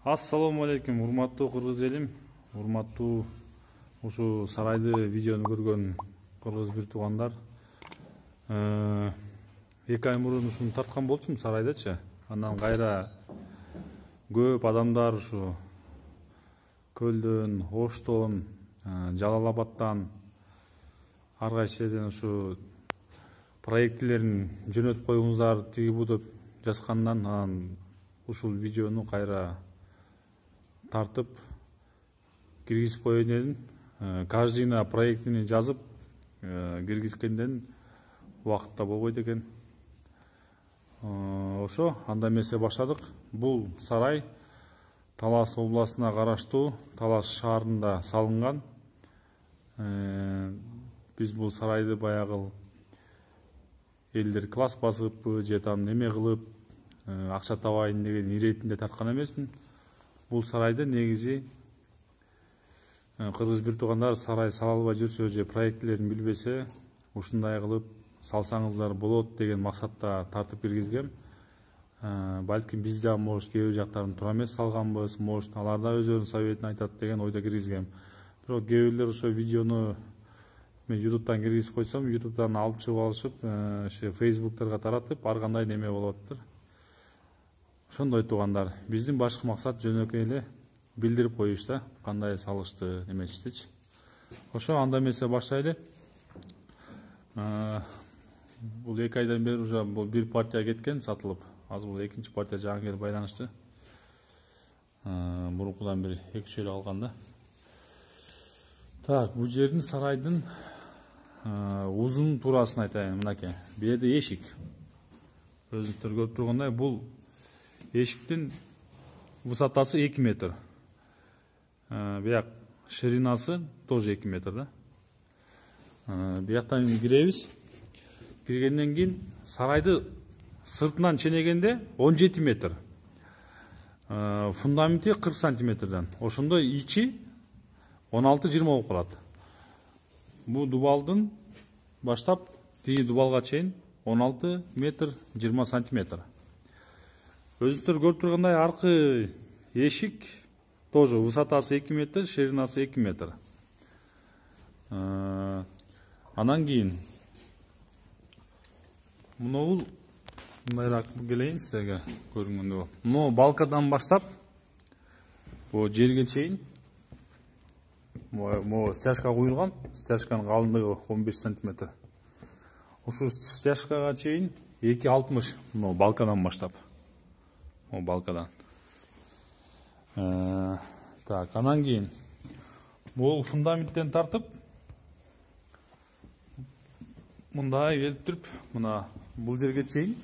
Ассаламу алейкум, урматтуу кыргыз элим, урматтуу ушу сарайды видеону көргөн кыргыз бир туугандар. 2 ай мурун ушуну тарткан болчумун сарайдачы. Андан кайра көп адамдар ушу Көлдөн, Оштон, Жалал Абадтан ар кайсы жерден ушу проектилерин жөнөтүп коюңуздар тиги бу деп жазгандан анан ушул видеону кайра тартып киргизип коеюн дедим. Каждыйына проектини жазып киргизгенден убакытта болбойт экен. Ошо анда эмесе баштадык. Бул сарай Талас областына караштуу Талас шаарында салынган. Биз бул сарайды баягы элдер класс басып же там неме кылып акча табайын деген иретинде тарткан эмесмин. Бул сарайды негизи кыргыз бир туугандар сарай сала албай жүрсө же проектилерин билбесе ушундай кылып салсаңыздар болот деген максатта тартып киргизгем. Балким биз да может кээ бир жактарын туура эмес салганбыз, может алар да өздөрүнүн советин айтат деген ойдо киргизгем. Бирок кээ бирлер ошо видеону мен YouTube'дан киргизип койсом, YouTube'дан алып чыгып алышып, Facebook'тарга таратып, ар кандай неме болуп атыптыр. Ошондой туугандар, биздин башкы максат жөнөкөй эле билдирип коюш да, кандай салышты, неметиштичи. Ошо анда эмесе баштайлы. Бул 2 айдан бери уже бул бир партия кеткен, сатылып. Азыр бул экинчи партия жаңы келип байланышты. Мурункудан бери 2 эле калган да. Так, бул жердин сарайдын узун туурасын айтайын. Мынакей, бу жерде эшик. Өзүңүздөр көрүп тургандай, бул эшиктин высотасы 2 метр. Бияк ширинасы тоже 2 метр да. Бияктан киребиз. Киргенден кийин сарайды сыртынан ченегенде 17 метр. Фундаменти 40 сантиметрден. Ошондо ичи 16-20 болуп калат. Бу дубалдын баштап тиги дубалга чейин 16 метр 20 сантиметр. Өзүңүздөр көрүп тургандай аркы эшик тоже высотасы 2 метр, ширинасы 2 метр. Анан кийин мынау мындайраак келейин силерге көрүнгөндөй. Мына балкадан баштап бу жерге чейин могу стяжка куюлган. Стяжканын калыңдыгы 15 сантиметр. Ушул стяжкага чейин 2,60 мына балкадан баштап. О балкадан. Так, анан кийин бул фундаменттен тартып мындай келип туруп, мына бул жерге чейин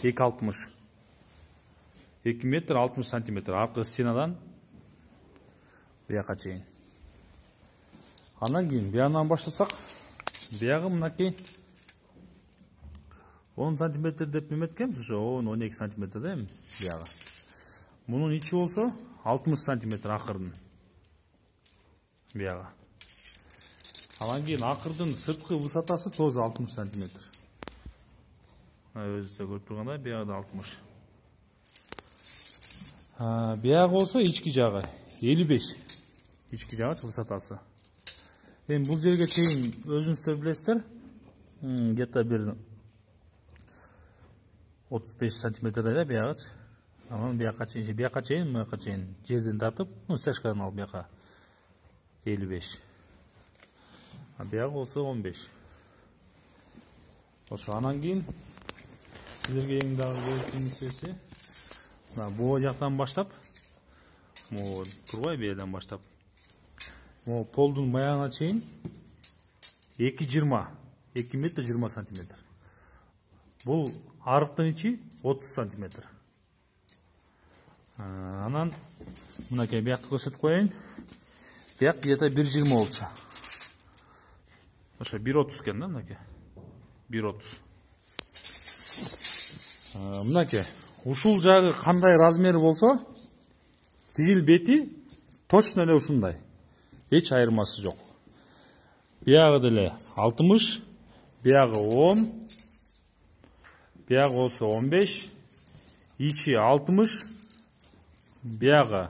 2,60. 2 метр 60 сантиметр аркы стенадан бияка чейин. Анан кийин биянан баштасак, биягы мынакей 10 сантиметр деп неметкем, ошо 10-12 сантиметр да эми биягы. Мунун ичи болсо 60 сантиметр акырдын биягы. Анан кийин акырдын сырткы высотасы тоже 60 сантиметр. Өзүңүздөр көрүп тургандай биягы 60. Биягы болсо ички жагы 55. Ички жагы высотасы. Эми бул жерге чейин өзүңүздөр билесиздер, где-то бир 35 сантиметрдей да биягы. Анан бияка чейин, мыяка чейин жерден тартып, стяжкадан алып бияка 55. Биягы болсо 15. Ошо анан кийин силерге эң дагы керектүү нерсеси, мына бул жактан баштап, могу турбайбы жерден баштап. Могу полдун маягына чейин 2,20, 2 метр 20 сантиметр. Бул арыктын ичи 30 сантиметр. Анан мынакей биякты көрсөтүп коеюн. Бияк где-то 1,20 болчу. Ошо 1,30 экен да мынакей. 1,30. Мынакей, ушул жагы кандай размери болсо, тигил бети точно эле ушундай. Эч айырмасы жок. Биягы деле 60, биягы 10, биягы болсо 15, ичи 60, Бияғы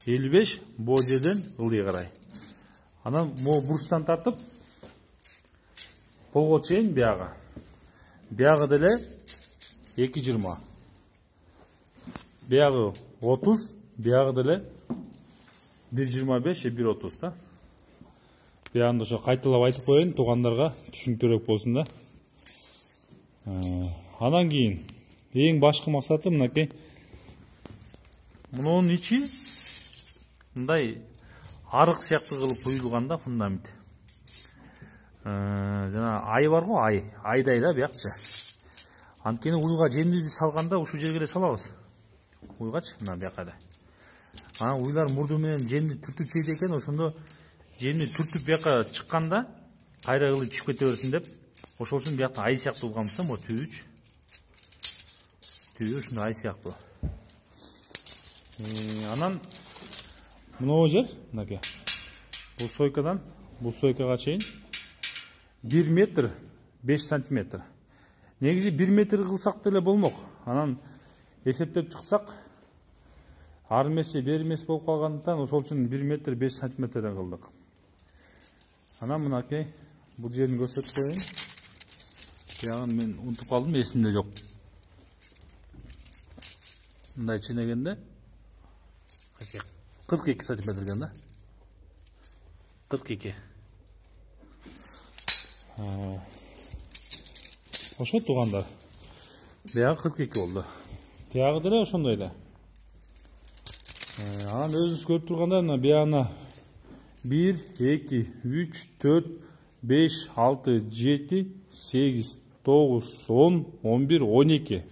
55, бұл жерден ылдый қарай. Анан мо бурчтан тартып, полго чейин бияғы. Бияғы деле 2,20. Бияғы 30, бияғы деле 1,25, 1,30 да. Бияғында ошо кайталап айтып коеюн, туугандарга түшүнүктүүрөөк болсун да. Анан кийин эң башкы максаты мынакей. Мунун ичи мындай арык сыяктуу кылып куюлган да фундамент. Жана ай бар го, айдай да биякчы. Анткени уйга жемди салганда ушул жерге эле салабыз. Уйгачы мына бияка эле. Анан уйлар мурду менен жемди түртүп жейт экен, ошондо жемди түртүп бияка чыкканда кайра кылып түшүп кете берсин деп, ошол үчүн биякта ай сыяктуу кылганбыз да, могу түйүч. Түйү ушундай ай сыяктуу. Анан мынау жер, мынакей. Бул сойкадан бул сойкага чейин 1 метр 5 сантиметр. Негизи 1 метр кылсак деле болмок. Анан эсептеп чыксак, ар эмес бери эмес болуп калгандыктан ошол үчүн 1 метр 5 сантиметрден кылдык. Анан мынакей бул жерин көрсөтүп коеюн. Биягын мен унутуп калдым, эсимде жок. Мындай ченегенде 42 сантиметр экен да. 42. Ошо туугандар. Биягы 42 болду. Биягы деле ошондой эле. Анан өзүңүз көрүп тургандай, мына биягына 1, 2, 3, 4, 5, 6, 7, 8, 9, 10, 11, 12.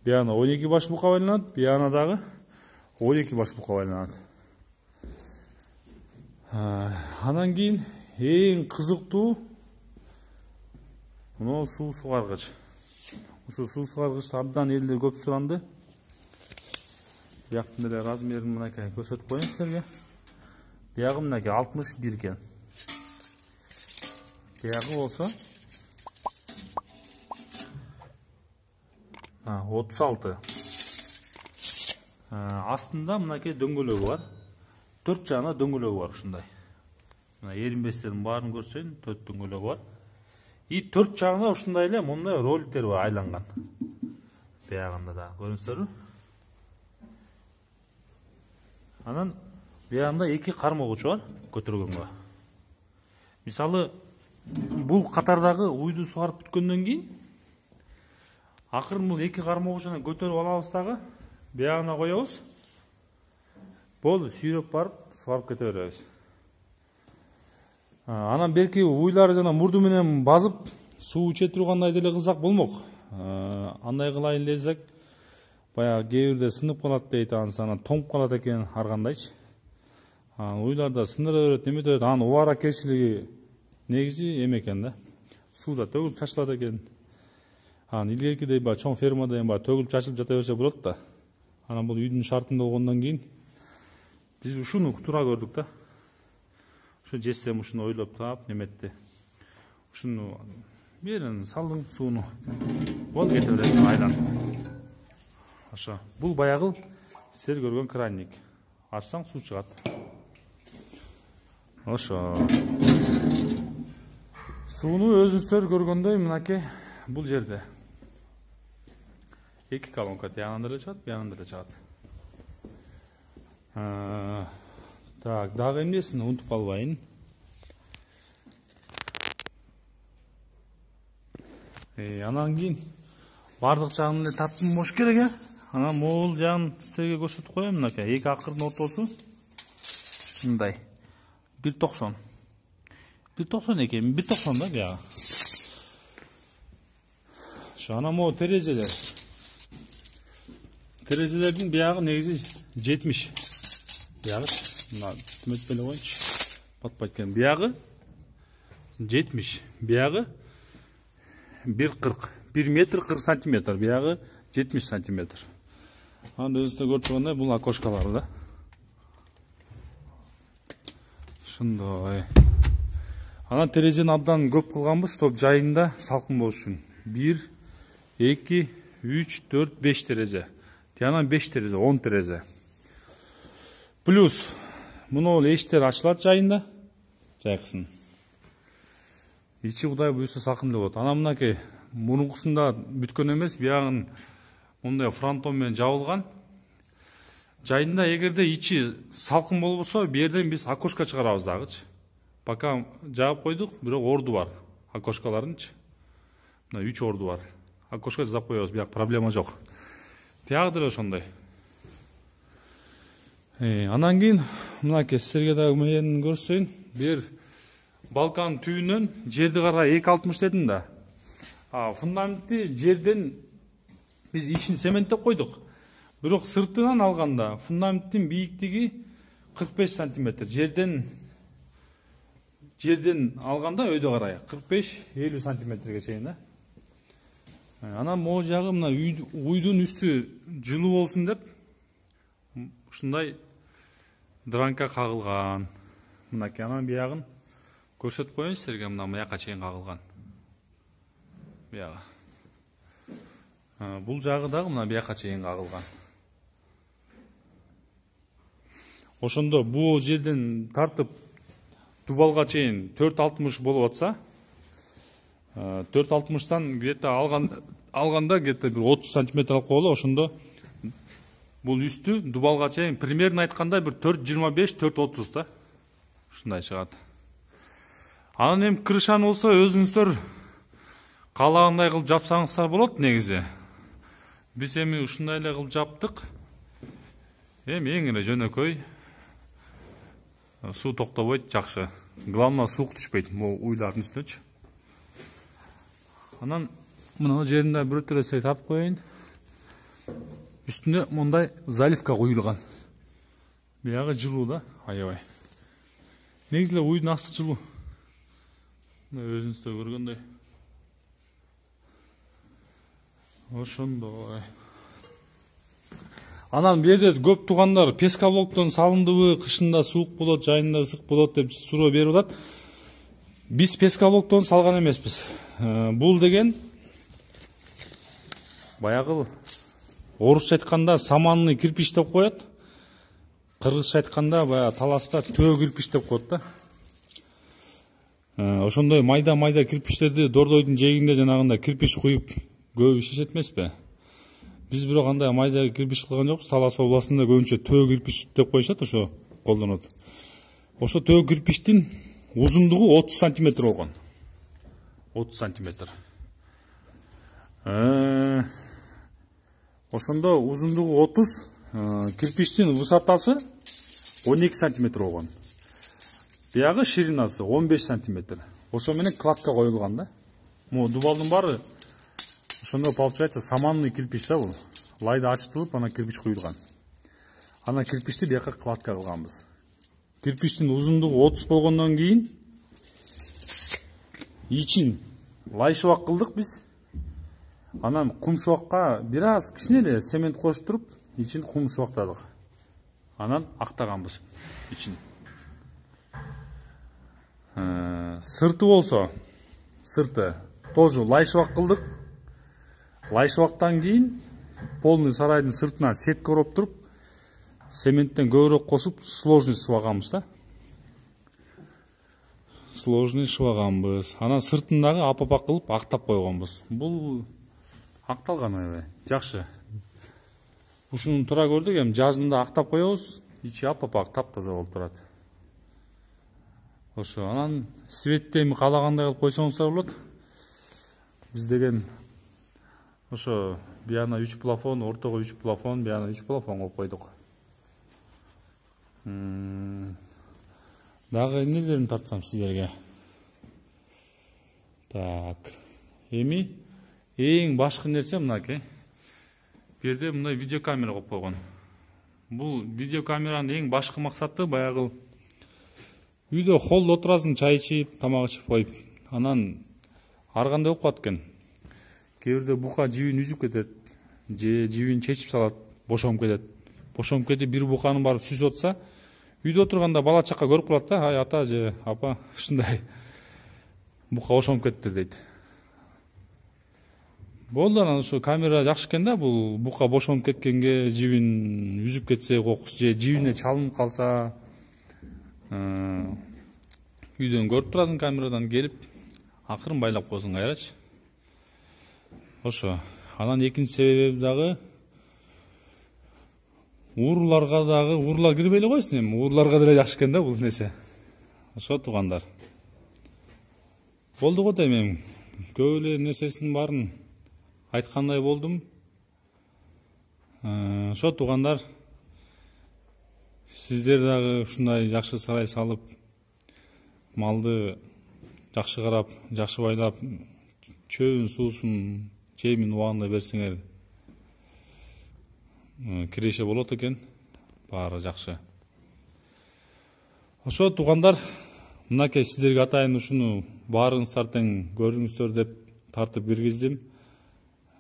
Биягына 12 баш бука байланат, биягына дагы 12 баш бука байланат. Анан кийин эң кызыктуу мына суу сугаргыч. Ушу суу сугаргычты абдан элдер көп суранды. Бияктын эле размерин мынакей көрсөтүп коеюн силерге. Биягы мынакей 61 экен. Биягы болсо 36. Астында мынакей дөңгөлөгү бар. 4 жагына дөңгөлөгү бар ушундай. Мына эринбестердин баарын көрсөйүн, 4 дөңгөлөгү бар. И 4 жагына ушундай эле мындай роликтер бар айланган. Биягында да көрүңүздөрбү? Анан биягында 2 кармогучу бар көтөргөнгө. Мисалы, бул катардагы уйду сугарып бүткөндөн кийин акырын бул 2 кармогучуну көтөрүп алабыз дагы, биягына коебуз. Болду, сүйрөп барып сугарып кете беребиз. Анан берки уйлары жана мурду менен базып суу иче тургандай деле кылсак болмок. Андай кылайын десек, баягы кээ бирде сынып калат дейт, анан тоңуп калат экен ар кандайчы. Уйларда сындыра берет, неме берет, анын убара керчилиги негизи эме экен да. Сууда төгүлүп чачылат экен. Анан илгеркидей баягы чоң фермада баягы төгүлүп чачылып жата берсе болот да. Анан бул үйдүн шартында болгондон кийин биз ушуну туура көрдүк да. Ушу жестем ушуну ойлоп таап неметти. Ушуну берин салдың сууну. Бол кете бересиң айдан. Ошо. Бул баягы силер көргөн кранник. Ачсаң суу чыгат. Ошо. Сууну өзүңүздөр көргөндөй мынакей бул жерде. 2 колонка тиягынан деле чыгат, биягынан деле чыгат. Так, дагы эмнесин унутуп калбайын. Анан кийин бардык жагын эле таптым болуш керек. Анан могул жагын силерге көрсөтүп коеюн. Мынакей 2 акырдын ортосу мындай 1,90. 1,90 экен, 1,90 да биягы. Ошо анан могу терезелер. Терезелердин биягы негизи 70. Биягы мына түмөтпөй эле коеюнчу. Батпайт экен. Биягы 70. Биягы 1,40. 1 метр 40 сантиметр. Биягы 70 сантиметр. Анан өзүңүздөр көрүп тургандай бул окошкалары да. Ушундай. Анан терезени абдан көп кылганбыз, чтоб жайында салкын болуш үчүн. 1, 2, 3, 4, 5 терезе. Тиянан 5 терезе, 10 терезе. Плюс мына эштер ачылат жайында. Жайкысын. Ичи Кудай буйруса салкын эле болот. Анан мынакей мурункусунда бүткөн эмес, биягын мындай фронтон менен жабылган. Жайында эгерде ичи салкын болбосо, бу жерден биз окошко чыгарабыз дагычы. Пока жаап койдук, бирок орду бар. Окошкаларынчы. Мына 3 орду бар. Окошко жасап коебуз, бияк проблема жок. Тиягы деле ошондой. Анан кийин мынакей силерге дагы мээrini көрсөйүн. Бир балканын түбүнөн жерди карай 2,60 дедим да. Фундаментти жерден биз ичин цементтеп койдук. Бирок сыртынан алганда фундаменттин бийиктиги 45 см. Жерден алганда өйдө карай 45-50 сантиметрге чейин да. Анан могу жагы мына уйдун үстү жылуу болсун деп ушундай дранка кагылган. Мынакей анан биягын көрсөтүп коеюн силерге, мына мыяка чейин кагылган. Бияга. Бул жагы дагы мына бияка чейин кагылган. Ошондо бул жерден тартып дубалга чейин 4,60 болуп атса, 4,60тан где-то алганда где-то бир 30 сантиметр алып койгулу. Ошондо бул үстү дубалга чейин примерно айтканда бир 4,25, 4,30 да. Ушундай чыгат. Анан эми крышаны болсо өзүңүздөр каалагандай кылып жапсаңыздар болот негизи. Биз эми ушундай эле кылып жаптык. Эми эң эле жөнөкөй. Суу токтобойт, жакшы. Главное, суук түшпөйт бул уйлардын үстүнөчү. Анан мына жеринде бирөтө эле тартып коеюн. Үстүнө мындай заливка куюлган. Биягы жылуу да, аябай. Негизи эле уйдун асты жылуу. Өзүңүз да көргөндөй. Ошондой. Анан бу жерде көп туугандар пескоблоктон салындыбы, кышында суук болот, жайында ысык болот деп суроо берип атат. Биз пескоблоктон салган эмеспиз. Бул деген баягы орусча айтканда саманный кирпич деп коет. Кыргызча айтканда баягы таласта төө кирпич деп коет да. Ошондой майда кирпичтерди дордойдун жээгинде жанагында кирпич куюп көп ишешет эмеспи? Биз бирок андай майда кирпич кылган жокпуз. Талас областында көбүнчө төө кирпич деп коюшат, ошо колдонот. Ошо төө кирпичтин узундугу 30 сантиметр болгон. 30 сантиметр. Ошондо узундугу 30, кирпичтин высотасы 12 сантиметр болгон. Биягы ширинасы 15 сантиметр. Ошо менен кладка коюлган да. Могу дубалдын баары ошондо получается саманный кирпич да бул. Лайда ачтылып, ана кирпич куюлган. Ана кирпичти бияка кладка кылганбыз. Кирпичтин узундугу 30 болгондон кийин ичин лайшыбак кылдык биз. Анан кумшубакка бир аз кичине эле цемент коштуруп, ичин кумшубактадык. Анан актаганбыз ичин. Сырты болсо, сырты тоже лайшыбак кылдык. Лайшыбактан кийин полный сарайдын сыртына сетка ороп туруп, цементтен көбүрөөк кошуп, сложный сыбаганбыз да. Сложный шыбаганбыз. Анан сыртын дагы апапак кылып актап койгонбуз. Бул акталган аябай жакшы. Ушуну тура көрдүк, эми жазында актап коебуз, ичи апапак таптаза болуп турат. Ошо, анан светти эми каалагандай кылып койсоңуздар болот. Биз деген ошо бияна 3 плафон, ортого 3 плафон, бияна 3 плафон кылып койдук. Дагы эмнелерин тартсам сиздерге. Так. Эми эң башкы нерсе мынакей. Бу жерде мындай видеокамера коюп койгон. Бул видеокамеранын эң башкы максаты баягы үйдө холдо отурасың, чай ичип, тамак ичип коюп, анан ар кандай болуп калат экен. Кээ бирде бука жибин үзүп кетет, же жибин чечип салат, бошонуп кетет. Бошонуп кетип бир буканын барып сүзүп атса, үйдө отурганда бала чакка көрүп калат да, ай ата же апа, ушундай бука бошонуп кетти дейт. Болду, анан ушу камера жакшы экен да, бул бука бошонуп кеткенге, жибин үзүп кетсе кокус же жибине чалынып калса, үйдөн көрүп турасың камерадан, келип акырын байлап коесуң кайрачы. Ошо. Анан экинчи себеби дагы уурулар кирбей эле койсун эми. Ууруларга деле жакшы экен да бул нерсе. Ошо туугандар. Болду го дейм эми. Көп эле нерсесинин баарын айткандай болдум. Ошо туугандар, сиздер дагы ушундай жакшы сарай салып, малды жакшы карап, жакшы байлап, чөбүн, суусун, жемин убагында берсеңер, киреше болот экен. Баары жакшы. Ошо туугандар, мынакей сиздерге атайын ушуну баарыңыздар тең көрүңүздөр деп тартып киргиздим.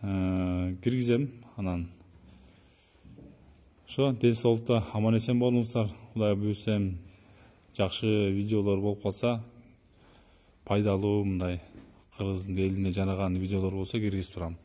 Киргизем. Анан ошо ден соолукта аман эсен болуңуздар. Кудай буйрсем жакшы видеолор болуп калса, пайдалуу мындай кыргыздын элине жараган видеолор болсо киргизип турам.